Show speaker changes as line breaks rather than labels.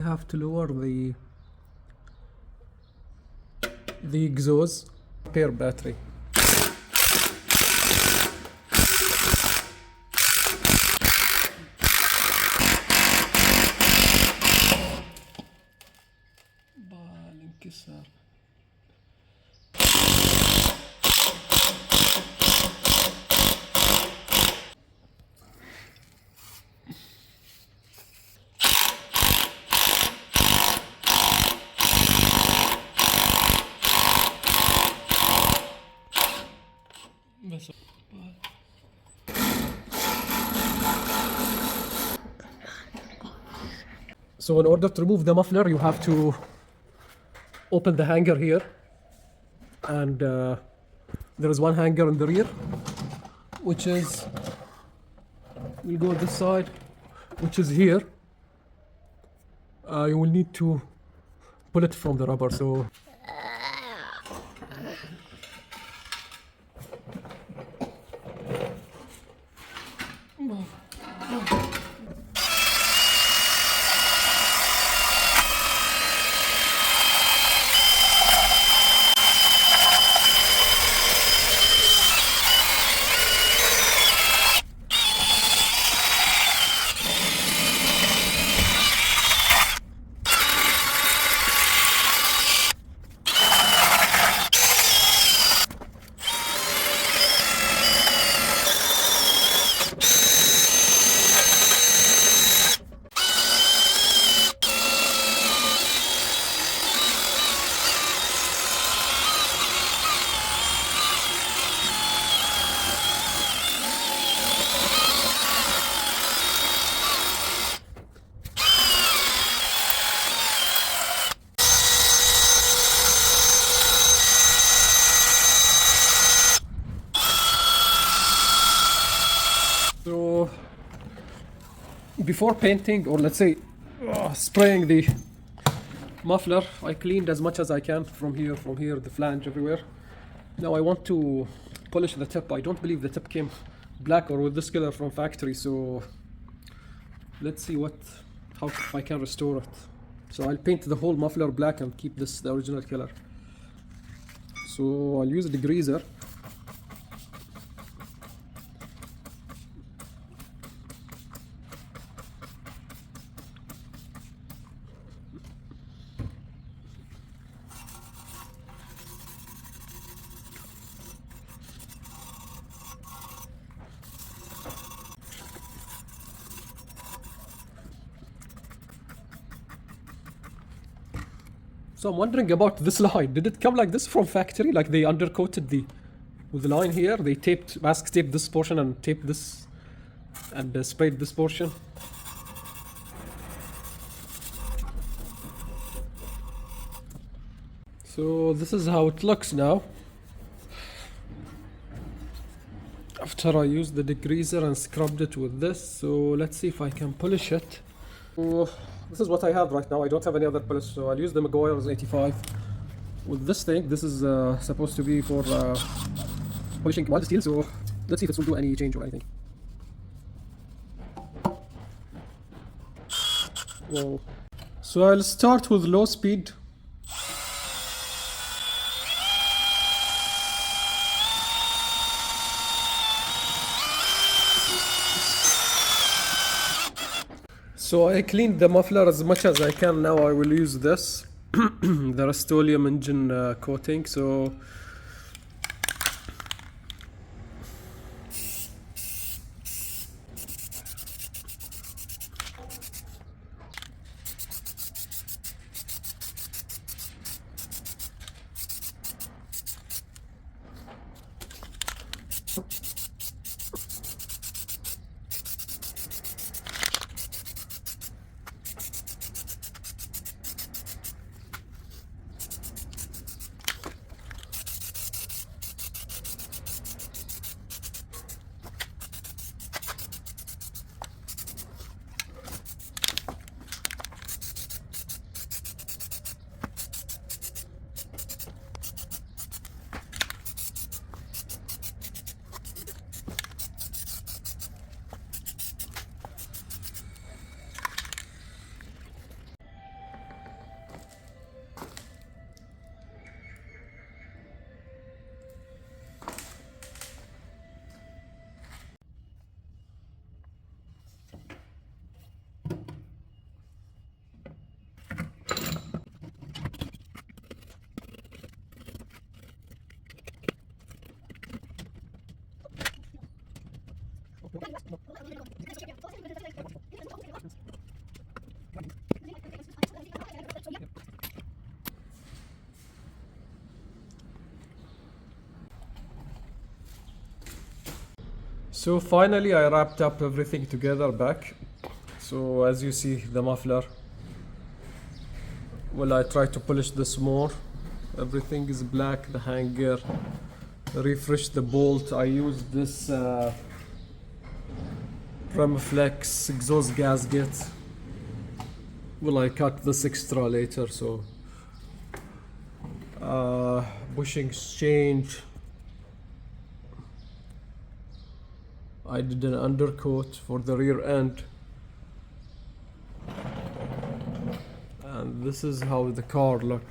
I have to lower the exhaust pair battery. بالانكسار. So in order to remove the muffler, you have to open the hanger here, and there is one hanger in the rear, which is, we'll go this side, which is here. You will need to pull it from the rubber. So before painting, or let's say spraying the muffler, I cleaned as much as I can from here, the flange, everywhere. Now I want to polish the tip. I don't believe the tip came black or with this color from factory, so let's see how if I can restore it. So I'll paint the whole muffler black and keep this the original color. So I'll use the degreaser. So I'm wondering about this line. Did it come like this from factory? Like they undercoated with the line here? They mask taped this portion and taped this and sprayed this portion? So this is how it looks now. After I used the degreaser and scrubbed it with this. So let's see if I can polish it. This is what I have right now. I don't have any other polish, so I'll use the Meguiar's 85 with this thing. This is supposed to be for polishing mild steel, so let's see if it will do any change or anything. Whoa. So I'll start with low speed. So I cleaned the muffler as much as I can. Now I will use this, the Rust-Oleum engine coating. So So finally I wrapped up everything together back. So as you see, the muffler, well, I try to polish this more. Everything is black, the hanger, refresh the bolt. I used this Flex exhaust gasket. Well, I cut this extra later, so bushings change. I did an undercoat for the rear end, and this is how the car look.